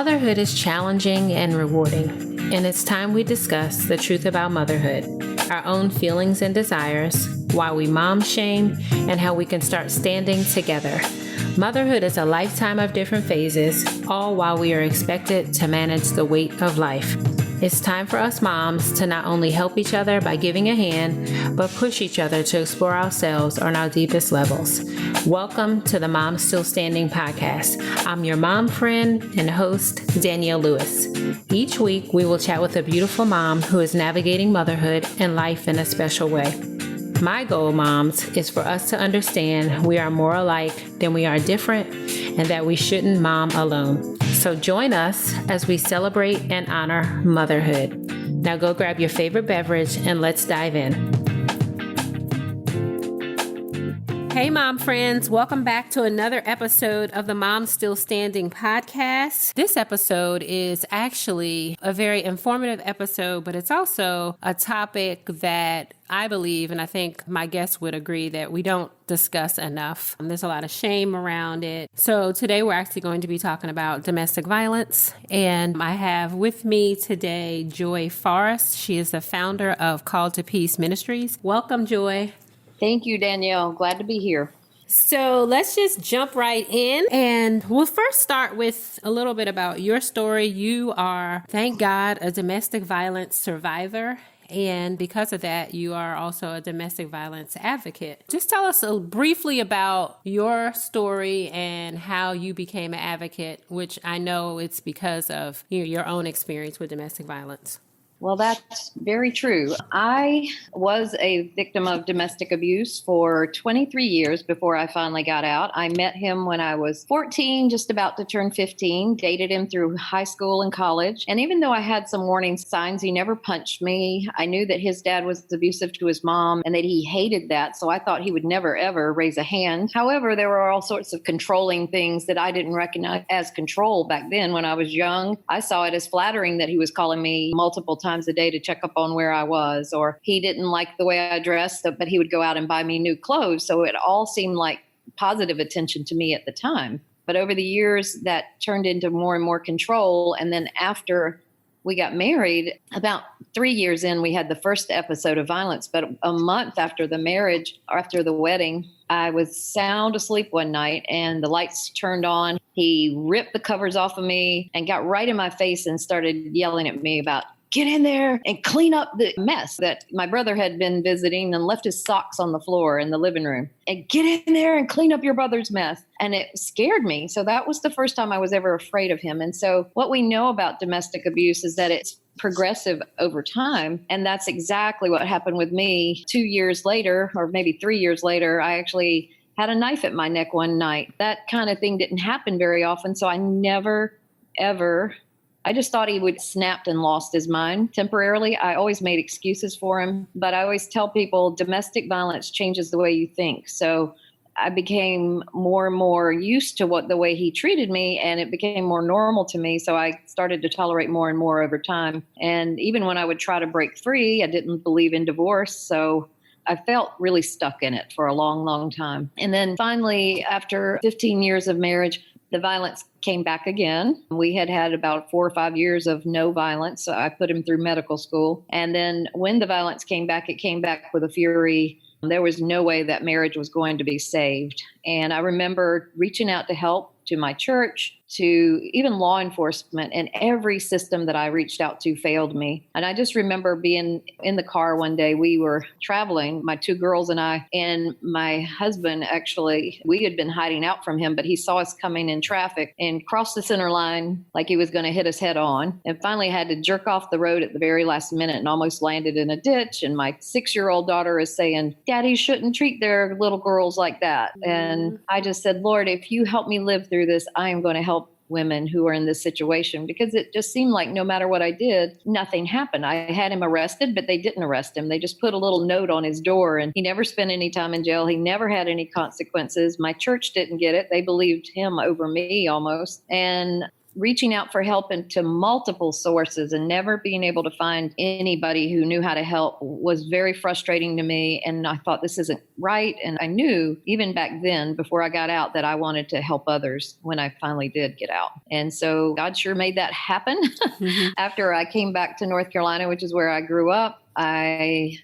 Motherhood is challenging and rewarding, and it's time we discuss the truth about motherhood, our own feelings and desires, why we mom shame, and how we can start standing together. Motherhood is a lifetime of different phases, all while we are expected to manage the weight of life. It's time for us moms to not only help each other by giving a hand, but push each other to explore ourselves on our deepest levels. Welcome to the Mom Still Standing podcast. I'm your mom friend and host, Danielle Lewis. Each week, we will chat with a beautiful mom who is navigating motherhood and life in a special way. My goal, moms, is for us to understand we are more alike than we are different and that we shouldn't mom alone. So join us as we celebrate and honor motherhood. Now go grab your favorite beverage and let's dive in. Hey, mom friends. Welcome back to another episode of the Mom Still Standing podcast. This episode is actually a very informative episode, but it's also a topic that I believe, and I think my guests would agree, that we don't discuss enough. There's a lot of shame around it. So today we're actually going to be talking about domestic violence. And I have with me today Joy Forrest. She is the founder of Called to Peace Ministries. Welcome, Joy. Thank you, Danielle. Glad to be here. So let's just jump right in, and we'll first start with a little bit about your story. You are, thank God, a domestic violence survivor. And because of that, you are also a domestic violence advocate. Just tell us briefly about your story and how you became an advocate, which I know it's because of your own experience with domestic violence. Well, that's very true. I was a victim of domestic abuse for 23 years before I finally got out. I met him when I was 14, just about to turn 15, dated him through high school and college. And even though I had some warning signs, he never punched me. I knew that his dad was abusive to his mom and that he hated that. So I thought he would never, ever raise a hand. However, there were all sorts of controlling things that I didn't recognize as control back then when I was young. I saw it as flattering that he was calling me multiple times a day to check up on where I was, or he didn't like the way I dressed, but he would go out and buy me new clothes. So it all seemed like positive attention to me at the time. But over the years, that turned into more and more control. And then after we got married, about 3 years in, we had the first episode of violence. But a month after the marriage, or after the wedding, I was sound asleep one night and the lights turned on. He ripped the covers off of me and got right in my face and started yelling at me about, get in there and clean up the mess that my brother had been visiting and left his socks on the floor in the living room. And get in there and clean up your brother's mess. And it scared me. So that was the first time I was ever afraid of him. And so what we know about domestic abuse is that it's progressive over time. And that's exactly what happened with me. 2 years later, or maybe 3 years later, I actually had a knife at my neck one night. That kind of thing didn't happen very often. So I never, ever... I just thought he would snapped and lost his mind temporarily. I always made excuses for him, but I always tell people domestic violence changes the way you think. So I became more and more used to the way he treated me, and it became more normal to me. So I started to tolerate more and more over time. And even when I would try to break free, I didn't believe in divorce. So I felt really stuck in it for a long, long time. And then finally, after 15 years of marriage, the violence came back again. We had had about 4 or 5 years of no violence. So I put him through medical school. And then when the violence came back, it came back with a fury. There was no way that marriage was going to be saved. And I remember reaching out to help to my church, to even law enforcement, and every system that I reached out to failed me. And I just remember being in the car one day. We were traveling, my 2 girls and I, and my husband, actually, we had been hiding out from him, but he saw us coming in traffic and crossed the center line like he was going to hit us head on, and finally had to jerk off the road at the very last minute and almost landed in a ditch. And my 6-year-old daughter is saying, "Daddy shouldn't treat their little girls like that." Mm-hmm. And I just said, "Lord, if you help me live through this, I am going to help women who are in this situation," because it just seemed like no matter what I did, nothing happened. I had him arrested, but they didn't arrest him. They just put a little note on his door, and he never spent any time in jail. He never had any consequences. My church didn't get it. They believed him over me almost. And reaching out for help into multiple sources and never being able to find anybody who knew how to help was very frustrating to me. And I thought, this isn't right. And I knew even back then, before I got out, that I wanted to help others when I finally did get out. And so God sure made that happen. After I came back to North Carolina, which is where I grew up,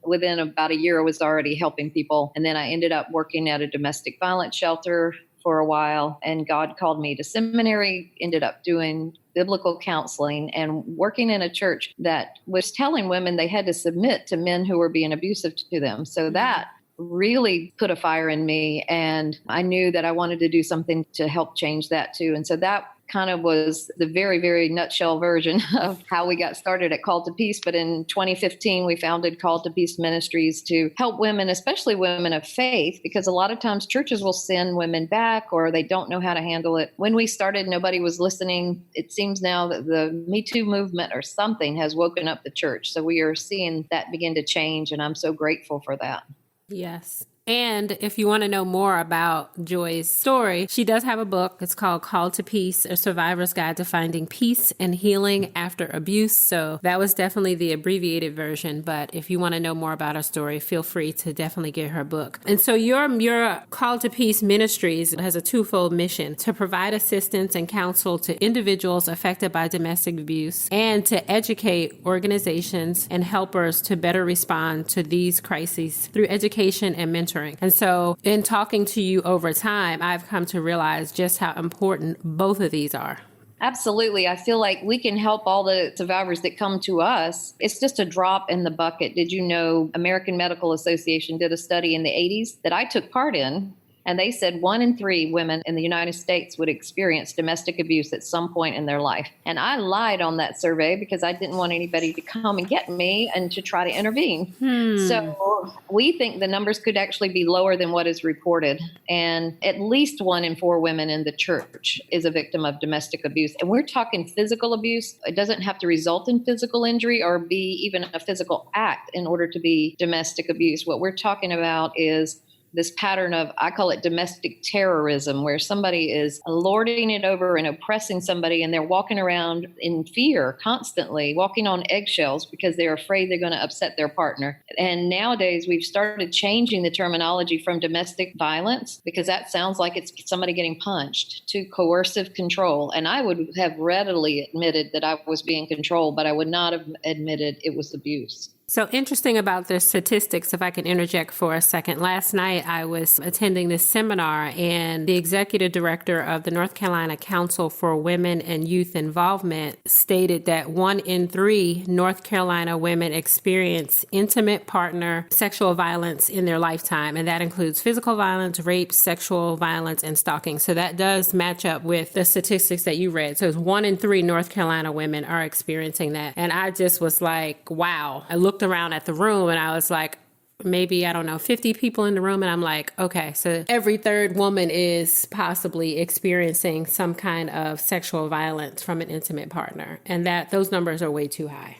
within about a year, I was already helping people. And then I ended up working at a domestic violence shelter for a while, and God called me to seminary, ended up doing biblical counseling and working in a church that was telling women they had to submit to men who were being abusive to them. So that really put a fire in me, and I knew that I wanted to do something to help change that too. And so that kind of was the very, very nutshell version of how we got started at Call to Peace. But in 2015, we founded Call to Peace Ministries to help women, especially women of faith, because a lot of times churches will send women back or they don't know how to handle it. When we started, nobody was listening. It seems now that the Me Too movement or something has woken up the church. So we are seeing that begin to change, and I'm so grateful for that. Yes. And if you want to know more about Joy's story, she does have a book. It's called Call to Peace, A Survivor's Guide to Finding Peace and Healing After Abuse. So that was definitely the abbreviated version. But if you want to know more about her story, feel free to definitely get her book. And so your Call to Peace Ministries has a twofold mission: to provide assistance and counsel to individuals affected by domestic abuse, and to educate organizations and helpers to better respond to these crises through education and mentoring. And so in talking to you over time, I've come to realize just how important both of these are. Absolutely. I feel like we can help all the survivors that come to us. It's just a drop in the bucket. Did you know American Medical Association did a study in the 80s that I took part in? And they said 1 in 3 women in the United States would experience domestic abuse at some point in their life. And I lied on that survey because I didn't want anybody to come and get me and to try to intervene. So we think the numbers could actually be lower than what is reported. And at least 1 in 4 women in the church is a victim of domestic abuse. And we're talking physical abuse. It doesn't have to result in physical injury or be even a physical act in order to be domestic abuse. What we're talking about is this pattern of, I call it domestic terrorism, where somebody is lording it over and oppressing somebody, and they're walking around in fear constantly, walking on eggshells because they're afraid they're going to upset their partner. And nowadays we've started changing the terminology from domestic violence, because that sounds like it's somebody getting punched, to coercive control. And I would have readily admitted that I was being controlled, but I would not have admitted it was abuse. So interesting about the statistics, if I can interject for a second. Last night, I was attending this seminar, and the executive director of the North Carolina Council for Women and Youth Involvement stated that 1 in 3 North Carolina women experience intimate partner sexual violence in their lifetime. And that includes physical violence, rape, sexual violence, and stalking. So that does match up with the statistics that you read. So it's 1 in 3 North Carolina women are experiencing that. And I just was like, wow. I looked around at the room and I was like, maybe, 50 people in the room. And I'm like, okay, so every third woman is possibly experiencing some kind of sexual violence from an intimate partner. And that those numbers are way too high.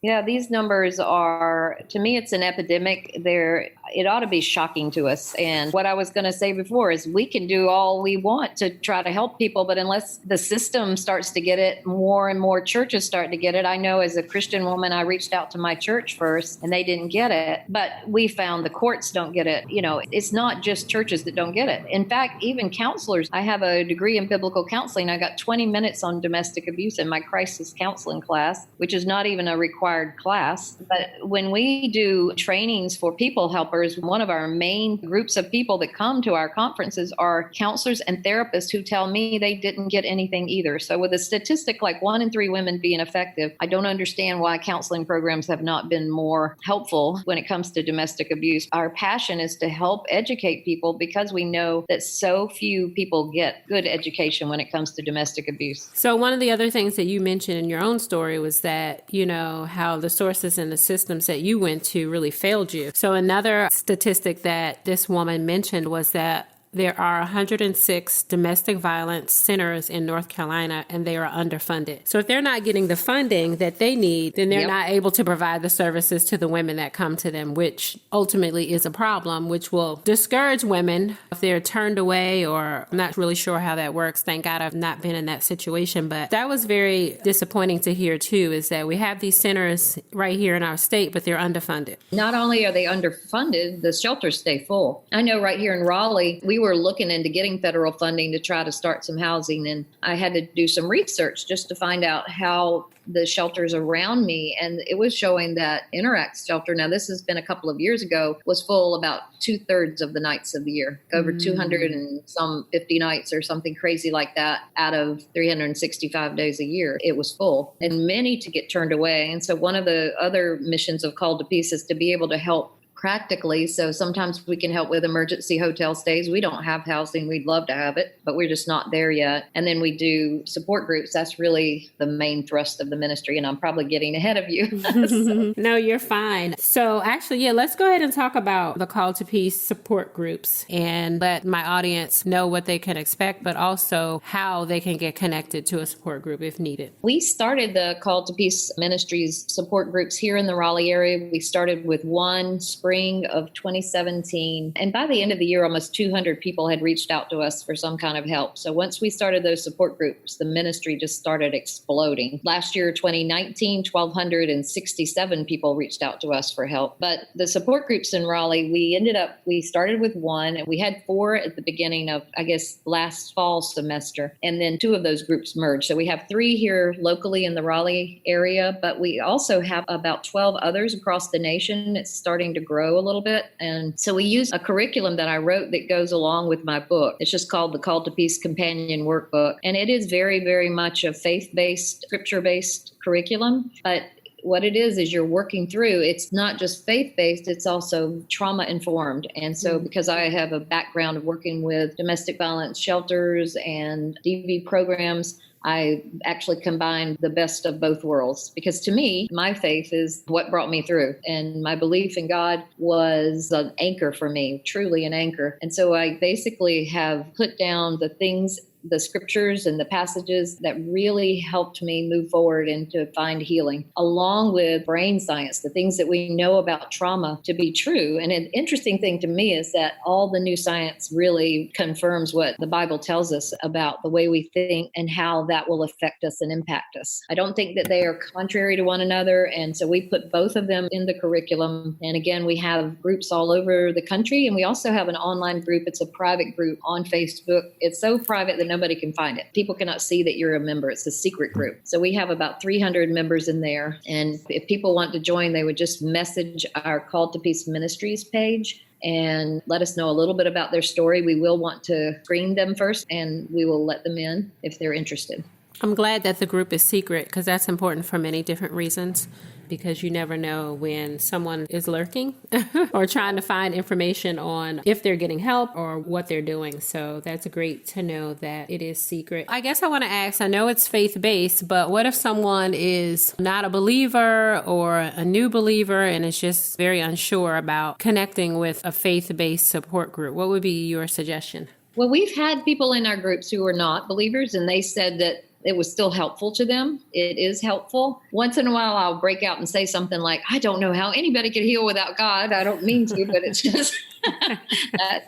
Yeah, these numbers are, to me, it's an epidemic. It ought to be shocking to us. And what I was going to say before is we can do all we want to try to help people, but unless the system starts to get it, more and more churches start to get it. I know as a Christian woman, I reached out to my church first and they didn't get it, but we found the courts don't get it. You know, it's not just churches that don't get it. In fact, even counselors, I have a degree in biblical counseling. I got 20 minutes on domestic abuse in my crisis counseling class, which is not even a required class. But when we do trainings for people helpers, one of our main groups of people that come to our conferences are counselors and therapists who tell me they didn't get anything either. So with a statistic like 1 in 3 women being effective, I don't understand why counseling programs have not been more helpful when it comes to domestic abuse. Our passion is to help educate people because we know that so few people get good education when it comes to domestic abuse. So one of the other things that you mentioned in your own story was that, how the sources and the systems that you went to really failed you. So another statistic that this woman mentioned was that there are 106 domestic violence centers in North Carolina, and they are underfunded. So if they're not getting the funding that they need, then they're not able to provide the services to the women that come to them, which ultimately is a problem, which will discourage women if they're turned away, or I'm not really sure how that works. Thank God I've not been in that situation. But that was very disappointing to hear too, is that we have these centers right here in our state, but they're underfunded. Not only are they underfunded, the shelters stay full. I know right here in Raleigh, we were looking into getting federal funding to try to start some housing. And I had to do some research just to find out how the shelters around me. And it was showing that Interact shelter, now this has been a couple of years ago, was full about 2/3 of the nights of the year, over 200 and some 50 nights or something crazy like that out of 365 days a year. It was full and many to get turned away. And so one of the other missions of Called to Peace is to be able to help practically. So sometimes we can help with emergency hotel stays. We don't have housing. We'd love to have it, but we're just not there yet. And then we do support groups. That's really the main thrust of the ministry. And I'm probably getting ahead of you. So. No, you're fine. So actually, let's go ahead and talk about the Call to Peace support groups and let my audience know what they can expect, but also how they can get connected to a support group if needed. We started the Call to Peace Ministries support groups here in the Raleigh area. We started with one spring of 2017. And by the end of the year, almost 200 people had reached out to us for some kind of help. So once we started those support groups, the ministry just started exploding. Last year, 2019, 1,267 people reached out to us for help. But the support groups in Raleigh, we started with one, and we had 4 at the beginning of, I guess, last fall semester. And then 2 of those groups merged. So we have 3 here locally in the Raleigh area, but we also have about 12 others across the nation. It's starting to grow a little bit. And so we use a curriculum that I wrote that goes along with my book. It's just called the Call to Peace Companion Workbook. And it is very, very much a faith-based, scripture-based curriculum. But what it is you're working through, it's not just faith-based, it's also trauma-informed. And so because I have a background of working with domestic violence shelters and DV programs, I actually combined the best of both worlds, because to me, my faith is what brought me through. And my belief in God was an anchor for me, truly an anchor. And so I basically have put down the things, the scriptures and the passages that really helped me move forward and to find healing, along with brain science, the things that we know about trauma to be true. And an interesting thing to me is that all the new science really confirms what the Bible tells us about the way we think and how that will affect us and impact us. I don't think that they are contrary to one another. And so we put both of them in the curriculum. And again, we have groups all over the country. And we also have an online group. It's a private group on Facebook. It's so private that nobody can find it. People cannot see that you're a member. It's a secret group. So we have about 300 members in there. And if people want to join, they would just message our Call to Peace Ministries page and let us know a little bit about their story. We will want to screen them first, and we will let them in if they're interested. I'm glad that the group is secret, because that's important for many different reasons, because you never know when someone is lurking or trying to find information on if they're getting help or what they're doing. So that's great to know that it is secret. I guess I want to ask, I know it's faith-based, but what if someone is not a believer or a new believer and is just very unsure about connecting with a faith-based support group? What would be your suggestion? Well, we've had people in our groups who are not believers, and they said that it was still helpful to them. It is helpful. Once in a while, I'll break out and say something like, I don't know how anybody could heal without God. I don't mean to, but it's just,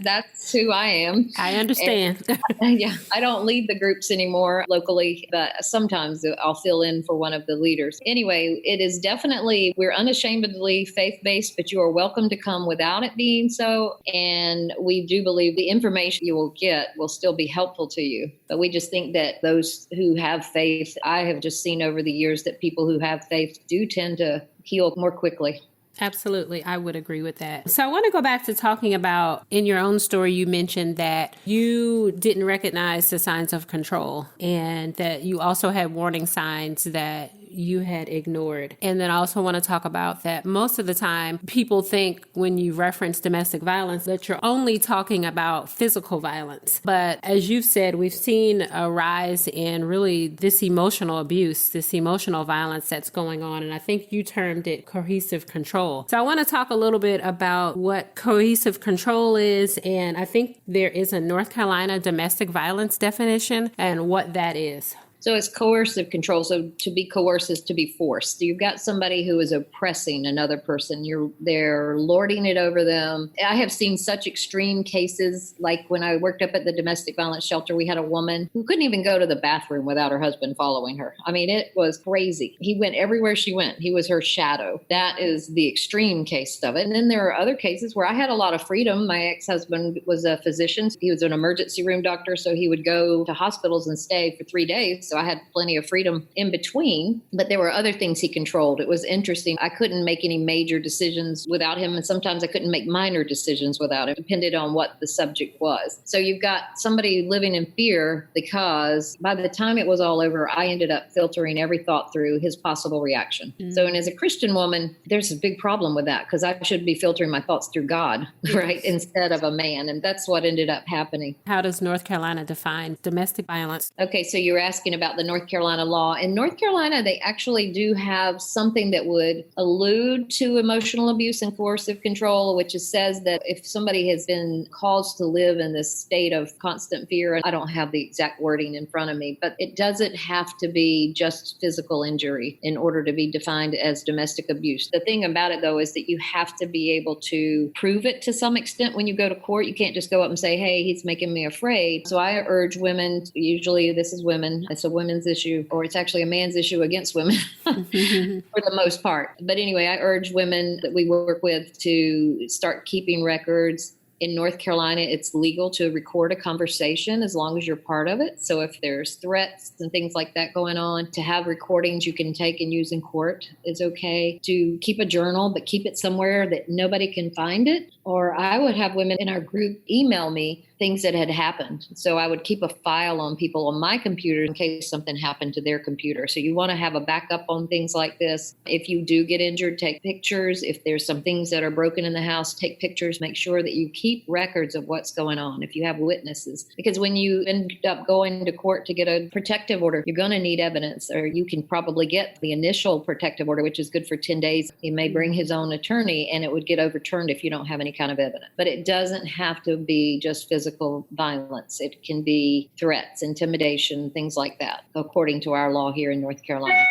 that's who I am. I understand. And, yeah, I don't lead the groups anymore locally, but sometimes I'll fill in for one of the leaders. Anyway, it is definitely, we're unashamedly faith-based, but you are welcome to come without it being so. And we do believe the information you will get will still be helpful to you. But we just think that those who have faith, I have just seen over the years that people who have faith do tend to heal more quickly. Absolutely. I would agree with that. So I want to go back to talking about, in your own story, you mentioned that you didn't recognize the signs of control and that you also had warning signs that you had ignored. And then I also want to talk about that most of the time, people think when you reference domestic violence that you're only talking about physical violence. But as you've said, we've seen a rise in really this emotional abuse, this emotional violence that's going on. And I think you termed it coercive control. So I want to talk a little bit about what coercive control is. And I think there is a North Carolina domestic violence definition and what that is. So it's coercive control. So to be coerced is to be forced. So you've got somebody who is oppressing another person. They're lording it over them. I have seen such extreme cases. Like when I worked up at the domestic violence shelter, we had a woman who couldn't even go to the bathroom without her husband following her. I mean, it was crazy. He went everywhere she went. He was her shadow. That is the extreme case of it. And then there are other cases where I had a lot of freedom. My ex-husband was a physician. He was an emergency room doctor. So he would go to hospitals and stay for 3 days. So I had plenty of freedom in between, but there were other things he controlled. It was interesting. I couldn't make any major decisions without him, and sometimes I couldn't make minor decisions without him, depended on what the subject was. So you've got somebody living in fear because by the time it was all over, I ended up filtering every thought through his possible reaction. So, and as a Christian woman, there's a big problem with that because I should be filtering my thoughts through God, right, instead of a man. And that's what ended up happening. How does North Carolina define domestic violence? Okay, so you're asking about the North Carolina law. In North Carolina, they actually do have something that would allude to emotional abuse and coercive control, which says that if somebody has been caused to live in this state of constant fear, I don't have the exact wording in front of me, but it doesn't have to be just physical injury in order to be defined as domestic abuse. The thing about it, though, is that you have to be able to prove it to some extent when you go to court. You can't just go up and say, hey, he's making me afraid. So I urge women, usually this is women, it's a women's issue, or it's actually a man's issue against women for the most part. But anyway, I urge women that we work with to start keeping records. In North Carolina, it's legal to record a conversation as long as you're part of it. So if there's threats and things like that going on, to have recordings you can take and use in court is okay. To keep a journal, but keep it somewhere that nobody can find it. Or I would have women in our group email me things that had happened. So I would keep a file on people on my computer in case something happened to their computer. So you want to have a backup on things like this. If you do get injured, take pictures. If there's some things that are broken in the house, take pictures. Make sure that you keep records of what's going on if you have witnesses. Because when you end up going to court to get a protective order, you're going to need evidence, or you can probably get the initial protective order, which is good for 10 days. He may bring his own attorney and it would get overturned if you don't have any kind of evidence. But it doesn't have to be just physical violence. It can be threats, intimidation, things like that, according to our law here in North Carolina.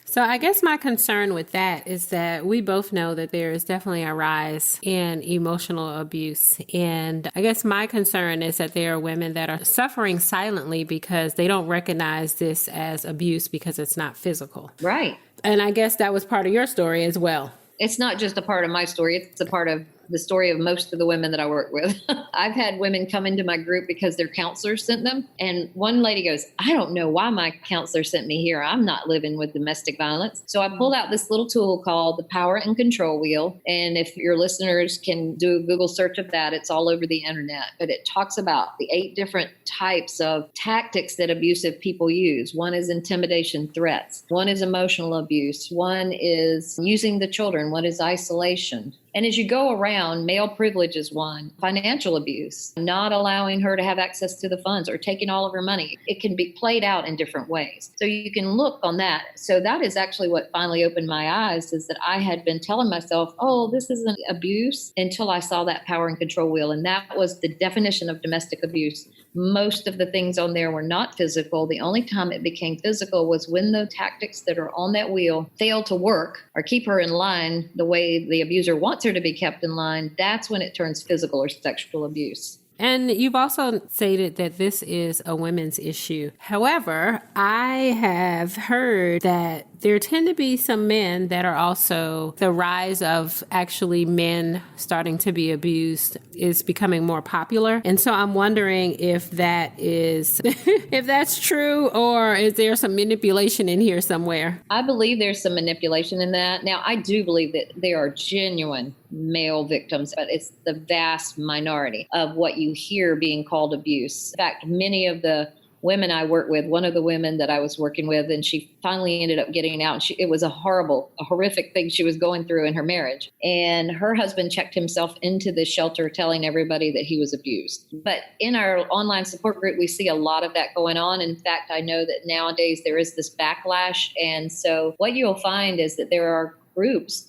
So I guess my concern with that is that we both know that there is definitely a rise in emotional abuse. And I guess my concern is that there are women that are suffering silently because they don't recognize this as abuse because it's not physical. Right. And I guess that was part of your story as well. It's not just a part of my story. It's a part of the story of most of the women that I work with. I've had women come into my group because their counselor sent them. And one lady goes, I don't know why my counselor sent me here. I'm not living with domestic violence. So I pulled out this little tool called the Power and Control Wheel. And if your listeners can do a Google search of that, it's all over the internet. But it talks about the 8 different types of tactics that abusive people use. One is intimidation, threats. One is emotional abuse. One is using the children. One is isolation. And as you go around, male privilege is one, financial abuse, not allowing her to have access to the funds or taking all of her money. It can be played out in different ways. So you can look on that. So that is actually what finally opened my eyes, is that I had been telling myself, oh, this isn't abuse, until I saw that power and control wheel. And that was the definition of domestic abuse. Most of the things on there were not physical. The only time it became physical was when the tactics that are on that wheel fail to work or keep her in line the way the abuser wants her to be kept in line. That's when it turns physical or sexual abuse. And you've also stated that this is a women's issue. However, I have heard that there tend to be some men that are also, the rise of actually men starting to be abused is becoming more popular. And so I'm wondering if that is, if that's true, or is there some manipulation in here somewhere? I believe there's some manipulation in that. Now, I do believe that there are genuine male victims, but it's the vast minority of what you hear being called abuse. In fact, many of the women I work with, one of the women that I was working with, and she finally ended up getting out. And it was a horrific thing she was going through in her marriage. And her husband checked himself into the shelter telling everybody that he was abused. But in our online support group, we see a lot of that going on. In fact, I know that nowadays there is this backlash. And so what you'll find is that there are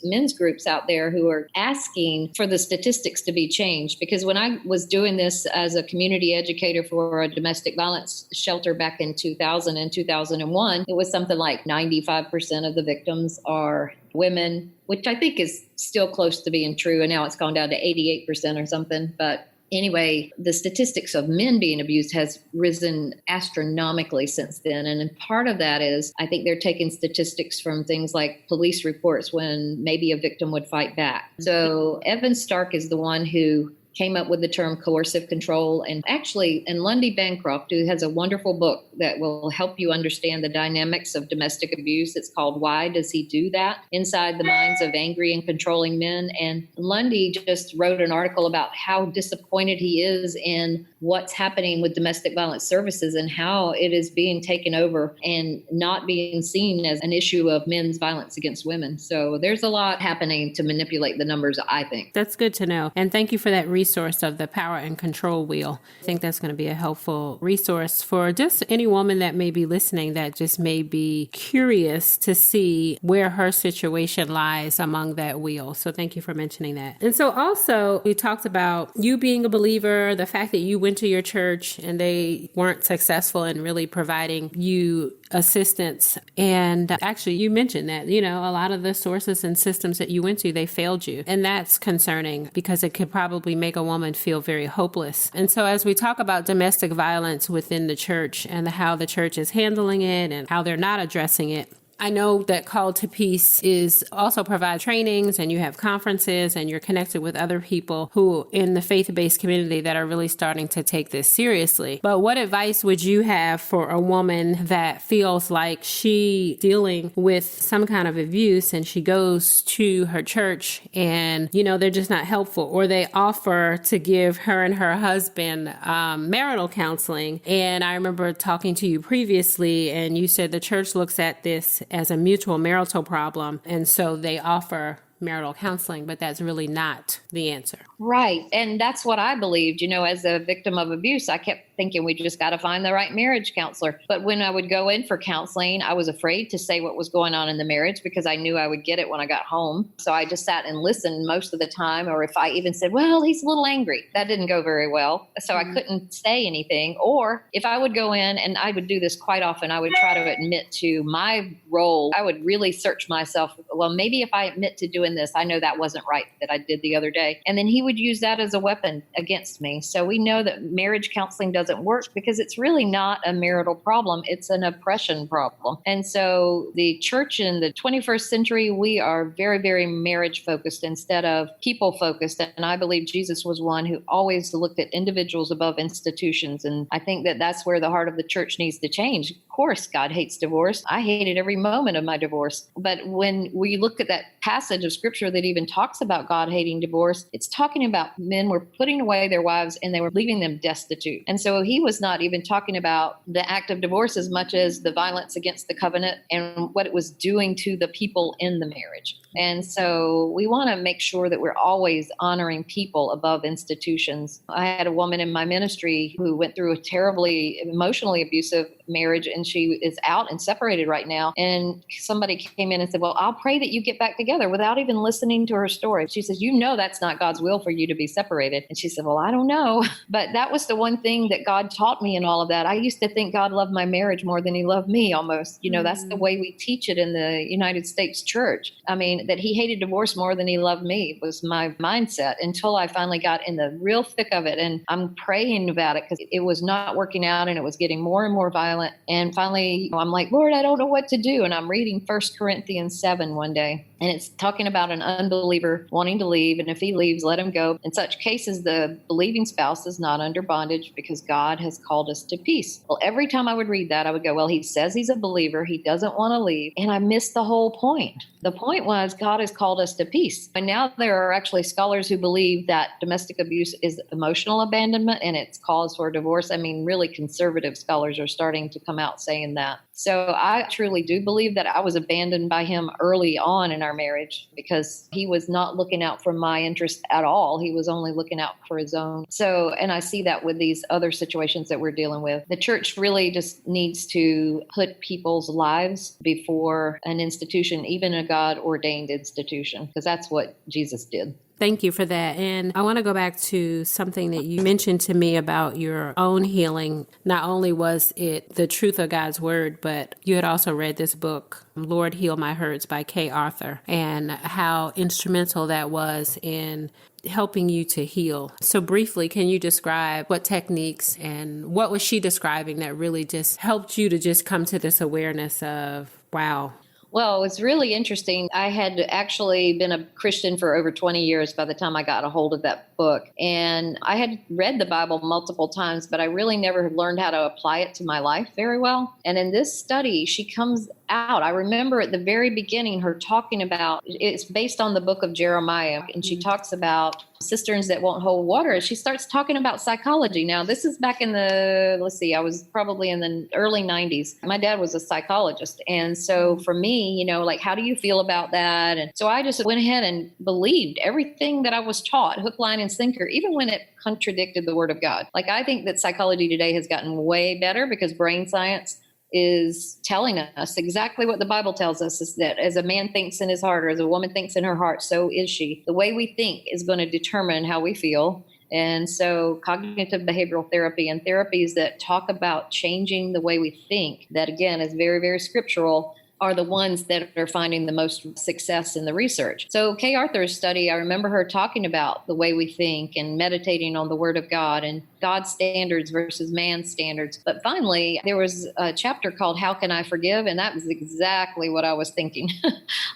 men's groups out there who are asking for the statistics to be changed. Because when I was doing this as a community educator for a domestic violence shelter back in 2000 and 2001, it was something like 95% of the victims are women, which I think is still close to being true. And now it's gone down to 88% or something. But anyway, the statistics of men being abused has risen astronomically since then. And part of that is, I think they're taking statistics from things like police reports when maybe a victim would fight back. So Evan Stark is the one who came up with the term coercive control. And actually, and Lundy Bancroft, who has a wonderful book that will help you understand the dynamics of domestic abuse. It's called Why Does He Do That? Inside the Minds of Angry and Controlling Men. And Lundy just wrote an article about how disappointed he is in what's happening with domestic violence services and how it is being taken over and not being seen as an issue of men's violence against women. So there's a lot happening to manipulate the numbers, I think. That's good to know. And thank you for that resource of the power and control wheel. I think that's going to be a helpful resource for just any woman that may be listening that just may be curious to see where her situation lies among that wheel. So thank you for mentioning that. And so also we talked about you being a believer, the fact that you went to your church and they weren't successful in really providing you assistance. And actually you mentioned that, a lot of the sources and systems that you went to, they failed you. And that's concerning because it could probably make a woman feel very hopeless. And so as we talk about domestic violence within the church and how the church is handling it and how they're not addressing it, I know that Call to Peace is also provide trainings and you have conferences and you're connected with other people who in the faith-based community that are really starting to take this seriously. But what advice would you have for a woman that feels like she dealing with some kind of abuse and she goes to her church and, they're just not helpful, or they offer to give her and her husband marital counseling? And I remember talking to you previously and you said the church looks at this as a mutual marital problem. And so they offer marital counseling, but that's really not the answer. Right. And that's what I believed. As a victim of abuse, I kept thinking we just got to find the right marriage counselor. But when I would go in for counseling, I was afraid to say what was going on in the marriage because I knew I would get it when I got home. So I just sat and listened most of the time. Or if I even said, well, he's a little angry, that didn't go very well. So I couldn't say anything. Or if I would go in, and I would do this quite often, I would try to admit to my role. I would really search myself. Well, maybe if I admit to doing this, I know that wasn't right that I did the other day. And then he would use that as a weapon against me. So we know that marriage counseling doesn't work because it's really not a marital problem. It's an oppression problem. And so the church in the 21st century, we are very, very marriage focused instead of people focused. And I believe Jesus was one who always looked at individuals above institutions. And I think that that's where the heart of the church needs to change. Of course, God hates divorce. I hated every moment of my divorce. But when we look at that passage of scripture that even talks about God hating divorce, it's talking about men were putting away their wives and they were leaving them destitute. And so he was not even talking about the act of divorce as much as the violence against the covenant and what it was doing to the people in the marriage. And so we want to make sure that we're always honoring people above institutions. I had a woman in my ministry who went through a terribly emotionally abusive marriage, and she is out and separated right now. And somebody came in and said, well, I'll pray that you get back together, without even listening to her story. She says, that's not God's will for you to be separated. And she said, well, I don't know. But that was the one thing that God taught me in all of that. I used to think God loved my marriage more than he loved me almost. That's the way we teach it in the United States church. I mean, that he hated divorce more than he loved me was my mindset until I finally got in the real thick of it. And I'm praying about it because it was not working out and it was getting more and more violent. And finally, I'm like, Lord, I don't know what to do. And I'm reading 1 Corinthians 7 one day. And it's talking about an unbeliever wanting to leave. And if he leaves, let him go. In such cases, the believing spouse is not under bondage because God has called us to peace. Well, every time I would read that, I would go, well, he says he's a believer. He doesn't want to leave. And I missed the whole point. The point was God has called us to peace. And now there are actually scholars who believe that domestic abuse is emotional abandonment and it's cause for divorce. I mean, really conservative scholars are starting to come out saying that. So I truly do believe that I was abandoned by him early on in our marriage because he was not looking out for my interest at all. He was only looking out for his own. So, and I see that with these other situations that we're dealing with. The church really just needs to put people's lives before an institution, even a God ordained institution, because that's what Jesus did. Thank you for that. And I want to go back to something that you mentioned to me about your own healing. Not only was it the truth of God's word, but you had also read this book, Lord, Heal My Hurts by Kay Arthur, and how instrumental that was in helping you to heal. So briefly, can you describe what techniques and what was she describing that really just helped you to just come to this awareness of, wow. Well, it's really interesting. I had actually been a Christian for over 20 years by the time I got a hold of that book. And I had read the Bible multiple times, but I really never learned how to apply it to my life very well. And in this study, she comes out. I remember at the very beginning her talking about, it's based on the book of Jeremiah, and she talks about cisterns that won't hold water. She starts talking about psychology. Now, this is back in I was probably in the early 90s. My dad was a psychologist. And so for me, like, how do you feel about that? And so I just went ahead and believed everything that I was taught, hook, line, and sinker, even when it contradicted the word of God. Like, I think that psychology today has gotten way better because brain science is telling us exactly what the Bible tells us, is that as a man thinks in his heart or as a woman thinks in her heart, so is she. The way we think is going to determine how we feel. And so cognitive behavioral therapy and therapies that talk about changing the way we think, that again is very, very scriptural, are the ones that are finding the most success in the research. So Kay Arthur's study, I remember her talking about the way we think and meditating on the word of God and God's standards versus man's standards. But finally, there was a chapter called How Can I Forgive? And that was exactly what I was thinking.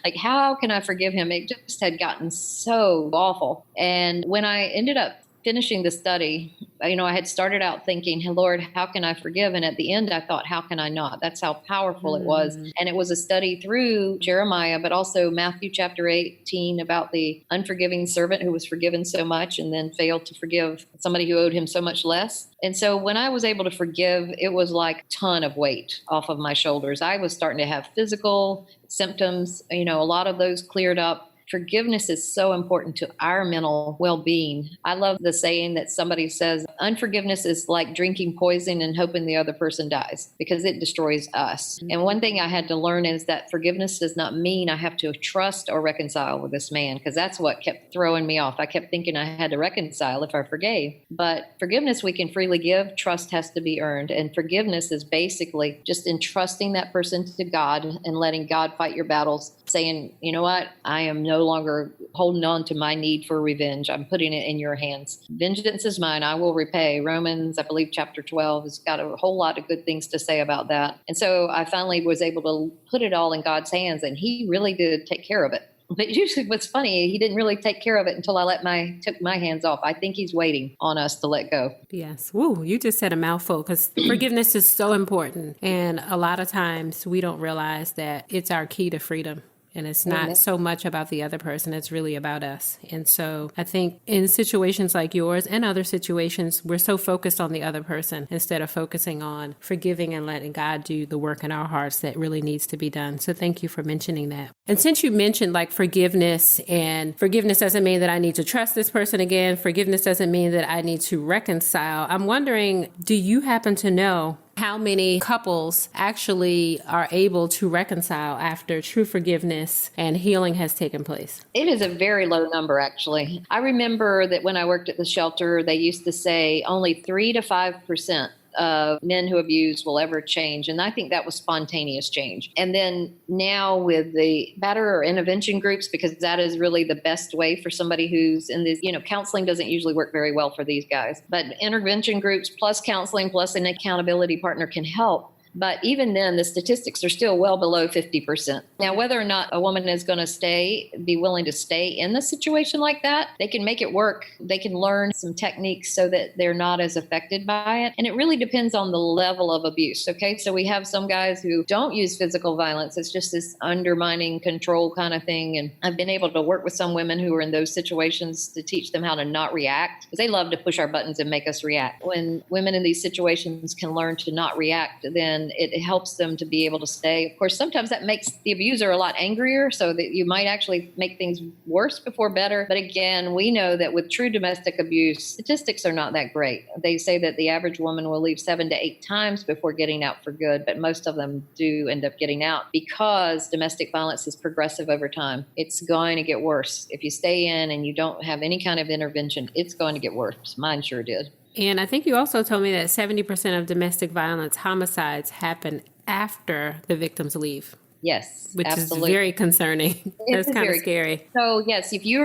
Like, how can I forgive him? It just had gotten so awful. And when I ended up finishing the study, I had started out thinking, hey, Lord, how can I forgive? And at the end, I thought, how can I not? That's how powerful it was. And it was a study through Jeremiah, but also Matthew chapter 18 about the unforgiving servant who was forgiven so much and then failed to forgive somebody who owed him so much less. And so when I was able to forgive, it was like a ton of weight off of my shoulders. I was starting to have physical symptoms, a lot of those cleared up. Forgiveness is so important to our mental well-being. I love the saying that somebody says, unforgiveness is like drinking poison and hoping the other person dies because it destroys us. And one thing I had to learn is that forgiveness does not mean I have to trust or reconcile with this man, because that's what kept throwing me off. I kept thinking I had to reconcile if I forgave. But forgiveness we can freely give. Trust has to be earned. And forgiveness is basically just entrusting that person to God and letting God fight your battles, saying, you know what, I am no longer holding on to my need for revenge. I'm putting it in your hands. Vengeance is mine. I will repay. Romans, I believe, chapter 12 has got a whole lot of good things to say about that. And so I finally was able to put it all in God's hands, and he really did take care of it. But usually what's funny, he didn't really take care of it until I took my hands off. I think he's waiting on us to let go. Yes. Woo, you just said a mouthful, because forgiveness is so important. And a lot of times we don't realize that it's our key to freedom. And it's not so much about the other person, it's really about us. And so I think in situations like yours and other situations, we're so focused on the other person instead of focusing on forgiving and letting God do the work in our hearts that really needs to be done. So thank you for mentioning that. And since you mentioned like forgiveness, and forgiveness doesn't mean that I need to trust this person again, forgiveness doesn't mean that I need to reconcile, I'm wondering, do you happen to know how many couples actually are able to reconcile after true forgiveness and healing has taken place? It is a very low number, actually. I remember that when I worked at the shelter, they used to say only 3 to 5% of men who abuse will ever change. And I think that was spontaneous change. And then now with the batterer or intervention groups, because that is really the best way for somebody who's in this, counseling doesn't usually work very well for these guys. But intervention groups plus counseling plus an accountability partner can help. But even then, the statistics are still well below 50%. Now, whether or not a woman is going to be willing to stay in the situation like that, they can make it work. They can learn some techniques so that they're not as affected by it. And it really depends on the level of abuse. Okay. So we have some guys who don't use physical violence. It's just this undermining control kind of thing. And I've been able to work with some women who are in those situations to teach them how to not react, because they love to push our buttons and make us react. When women in these situations can learn to not react, then it helps them to be able to stay. Of course, sometimes that makes the abuser a lot angrier, so that you might actually make things worse before better. But again, we know that with true domestic abuse, statistics are not that great. They say that the average woman will leave 7 to 8 times before getting out for good, but most of them do end up getting out because domestic violence is progressive over time. It's going to get worse. If you stay in and you don't have any kind of intervention, it's going to get worse. Mine sure did. And I think you also told me that 70% of domestic violence homicides happen after the victims leave. Yes, which absolutely. Is very concerning. That's kind of scary. So yes, if you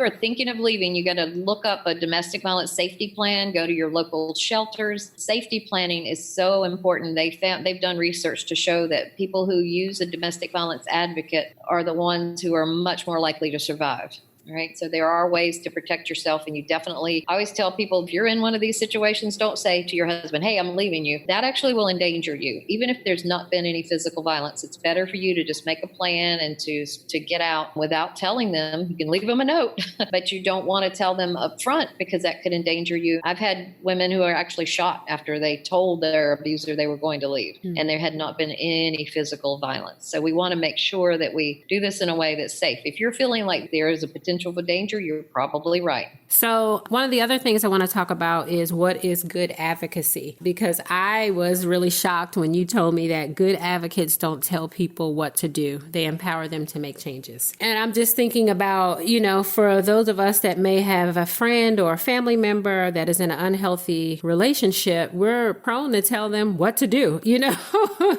are thinking of leaving, you got to look up a domestic violence safety plan. Go to your local shelters. Safety planning is so important. They've done research to show that people who use a domestic violence advocate are the ones who are much more likely to survive. Right. So there are ways to protect yourself. And I always tell people, if you're in one of these situations, don't say to your husband, hey, I'm leaving you. That actually will endanger you. Even if there's not been any physical violence, it's better for you to just make a plan and to get out without telling them. You can leave them a note, but you don't want to tell them up front because that could endanger you. I've had women who are actually shot after they told their abuser they were going to leave, and there had not been any physical violence. So we want to make sure that we do this in a way that's safe. If you're feeling like there is a potential for danger, you're probably right. So one of the other things I want to talk about is what is good advocacy, because I was really shocked when you told me that good advocates don't tell people what to do. They empower them to make changes. And I'm just thinking about, for those of us that may have a friend or a family member that is in an unhealthy relationship, we're prone to tell them what to do,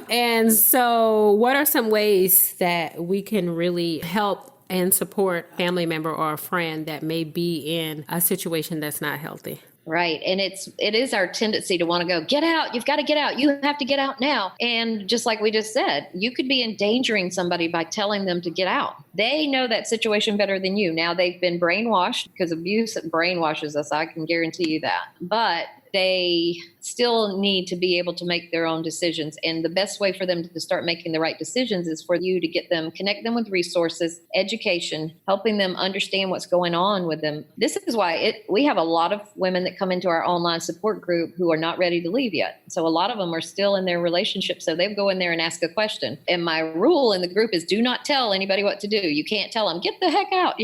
And so what are some ways that we can really help and support a family member or a friend that may be in a situation that's not healthy? Right. And it is our tendency to want to go, get out. You've got to get out. You have to get out now. And just like we just said, you could be endangering somebody by telling them to get out. They know that situation better than you. Now they've been brainwashed, because abuse brainwashes us. I can guarantee you that. But they still need to be able to make their own decisions. And the best way for them to start making the right decisions is for you to connect them with resources, education, helping them understand what's going on with them. This is why we have a lot of women that come into our online support group who are not ready to leave yet. So a lot of them are still in their relationship. So they go in there and ask a question. And my rule in the group is do not tell anybody what to do. You can't tell them, get the heck out,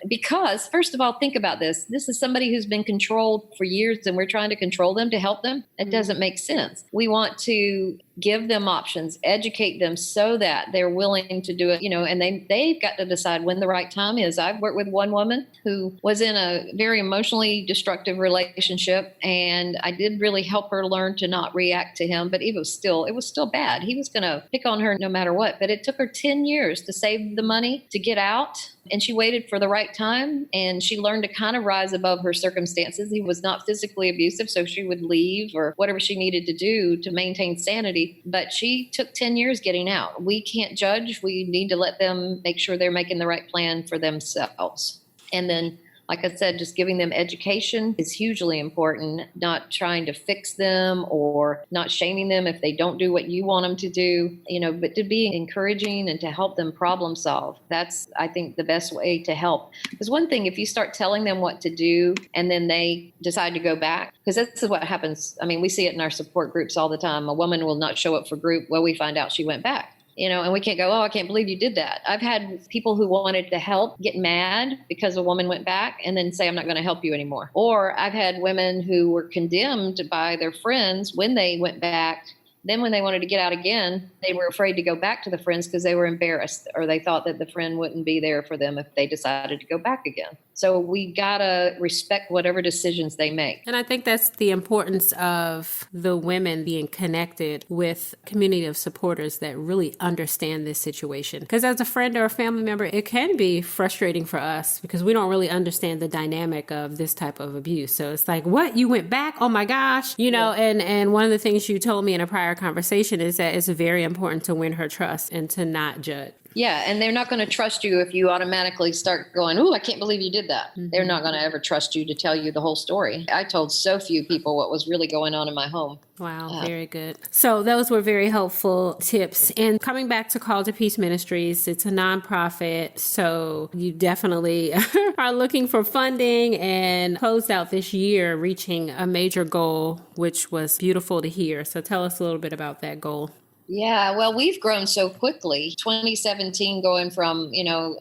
because first of all, think about this. This is somebody who's been controlled for years, and we're trying to control them to help them. It doesn't make sense. We want to give them options, educate them so that they're willing to do it, and they've got to decide when the right time is. I've worked with one woman who was in a very emotionally destructive relationship, and I did really help her learn to not react to him, but it was still bad. He was going to pick on her no matter what, but it took her 10 years to save the money to get out. And she waited for the right time, and she learned to kind of rise above her circumstances. He was not physically abusive, so she would leave or whatever she needed to do to maintain sanity. But she took 10 years getting out. We can't judge. We need to let them make sure they're making the right plan for themselves. And then, like I said, just giving them education is hugely important, not trying to fix them or not shaming them if they don't do what you want them to do, but to be encouraging and to help them problem solve. That's, I think, the best way to help. Because one thing, if you start telling them what to do and then they decide to go back, because this is what happens. I mean, we see it in our support groups all the time. A woman will not show up for group. Well, we find out she went back. And we can't go, oh, I can't believe you did that. I've had people who wanted to help get mad because a woman went back and then say, I'm not going to help you anymore. Or I've had women who were condemned by their friends when they went back. Then when they wanted to get out again, they were afraid to go back to the friends because they were embarrassed, or they thought that the friend wouldn't be there for them if they decided to go back again. So we got to respect whatever decisions they make. And I think that's the importance of the women being connected with a community of supporters that really understand this situation. Because as a friend or a family member, it can be frustrating for us because we don't really understand the dynamic of this type of abuse. So it's like, what? You went back? Oh my gosh. And one of the things you told me in a prior entire conversation is that it's very important to win her trust and to not judge. Yeah, and they're not going to trust you if you automatically start going, "Ooh, I can't believe you did that." Mm-hmm. They're not going to ever trust you to tell you the whole story. I told so few people what was really going on in my home. Wow, very good. So those were very helpful tips. And coming back to Call to Peace Ministries, it's a nonprofit. So you definitely are looking for funding and closed out this year reaching a major goal, which was beautiful to hear. So tell us a little bit about that goal. Yeah, well, we've grown so quickly. 2017 going from,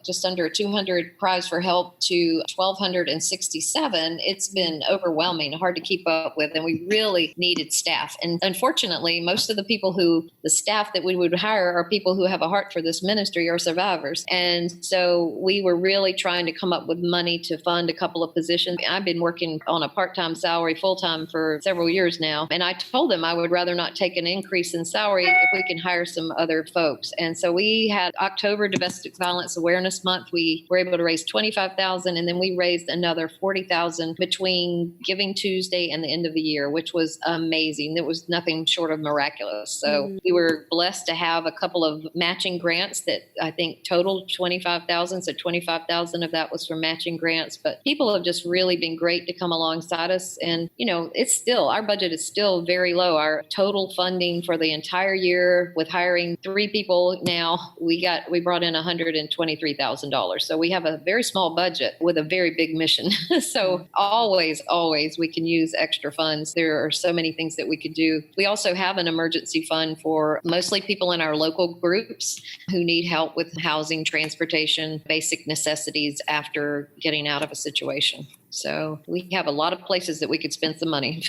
just under 200 cries for help to 1,267. It's been overwhelming, hard to keep up with. And we really needed staff. And unfortunately, most of the staff that we would hire are people who have a heart for this ministry or survivors. And so we were really trying to come up with money to fund a couple of positions. I've been working on a part-time salary full-time for several years now. And I told them I would rather not take an increase in salary if we can hire some other folks. And so we had October Domestic Violence Awareness Month. We were able to raise $25,000, and then we raised another $40,000 between Giving Tuesday and the end of the year, which was amazing. It was nothing short of miraculous. So we were blessed to have a couple of matching grants that I think totaled $25,000. So $25,000 of that was for matching grants. But people have just really been great to come alongside us. And, our budget is still very low. Our total funding for the entire year, with hiring 3 people now, we brought in $123,000. So we have a very small budget with a very big mission. So always we can use extra funds. There are so many things that we could do. We also have an emergency fund for mostly people in our local groups who need help with housing, transportation, basic necessities after getting out of a situation. So we have a lot of places that we could spend some money,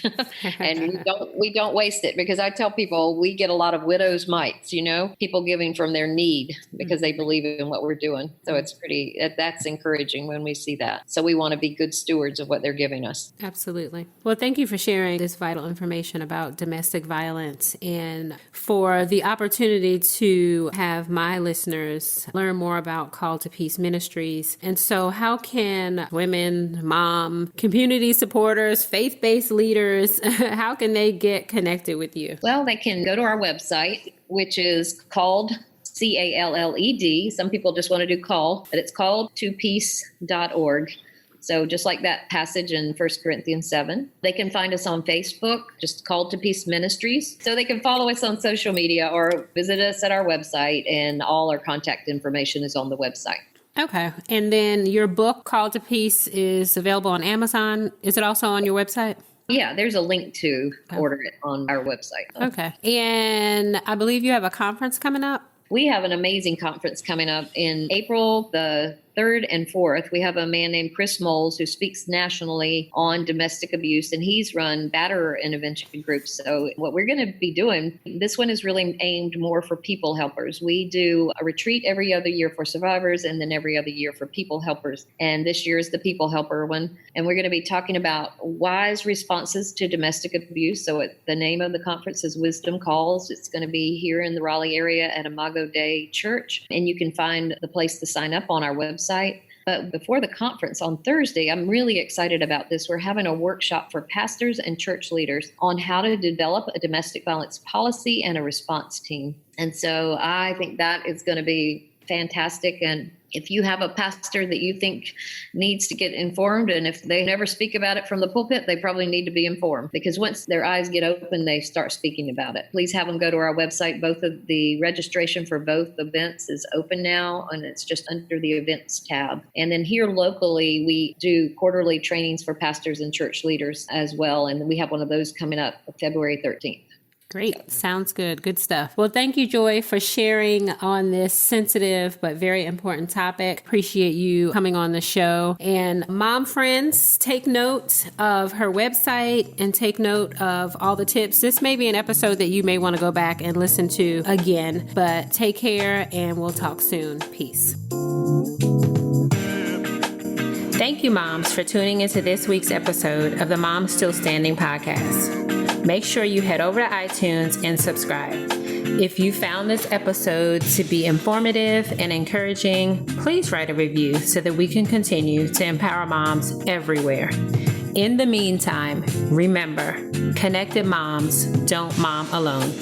and we don't waste it, because I tell people we get a lot of widows' mites, people giving from their need because they believe in what we're doing. So that's encouraging when we see that. So we want to be good stewards of what they're giving us. Absolutely. Well, thank you for sharing this vital information about domestic violence and for the opportunity to have my listeners learn more about Call to Peace Ministries. And so how can women, moms, community supporters, faith-based leaders, how can they get connected with you? Well, they can go to our website, which is called CALLED. Some people just want to do call, but it's calledtopeace.org. So just like that passage in 1 Corinthians 7. They can find us on Facebook, just Called to Peace Ministries. So they can follow us on social media or visit us at our website, and all our contact information is on the website. Okay. And then your book, Call to Peace, is available on Amazon. Is it also on your website? Yeah, there's a link to order it on our website. Okay. And I believe you have a conference coming up. We have an amazing conference coming up in April the 3rd and 4th. We have a man named Chris Moles who speaks nationally on domestic abuse, and he's run batterer intervention groups. So what we're going to be doing, this one is really aimed more for people helpers. We do a retreat every other year for survivors, and then every other year for people helpers. And this year is the people helper one. And we're going to be talking about wise responses to domestic abuse. So the name of the conference is Wisdom Calls. It's going to be here in the Raleigh area at Imago Dei Church. And you can find the place to sign up on our website. But before the conference on Thursday, I'm really excited about this. We're having a workshop for pastors and church leaders on how to develop a domestic violence policy and a response team. And so I think that is going to be fantastic. And if you have a pastor that you think needs to get informed, and if they never speak about it from the pulpit, they probably need to be informed, because once their eyes get open, they start speaking about it. Please have them go to our website. Both of the registration for both events is open now, and it's just under the events tab. And then here locally, we do quarterly trainings for pastors and church leaders as well. And we have one of those coming up February 13th. Great. Sounds good. Good stuff. Well, thank you, Joy, for sharing on this sensitive but very important topic. Appreciate you coming on the show. And mom friends, take note of her website and take note of all the tips. This may be an episode that you may want to go back and listen to again, but take care and we'll talk soon. Peace. Thank you, moms, for tuning into this week's episode of the Mom Still Standing podcast. Make sure you head over to iTunes and subscribe. If you found this episode to be informative and encouraging, please write a review so that we can continue to empower moms everywhere. In the meantime, remember, connected moms don't mom alone.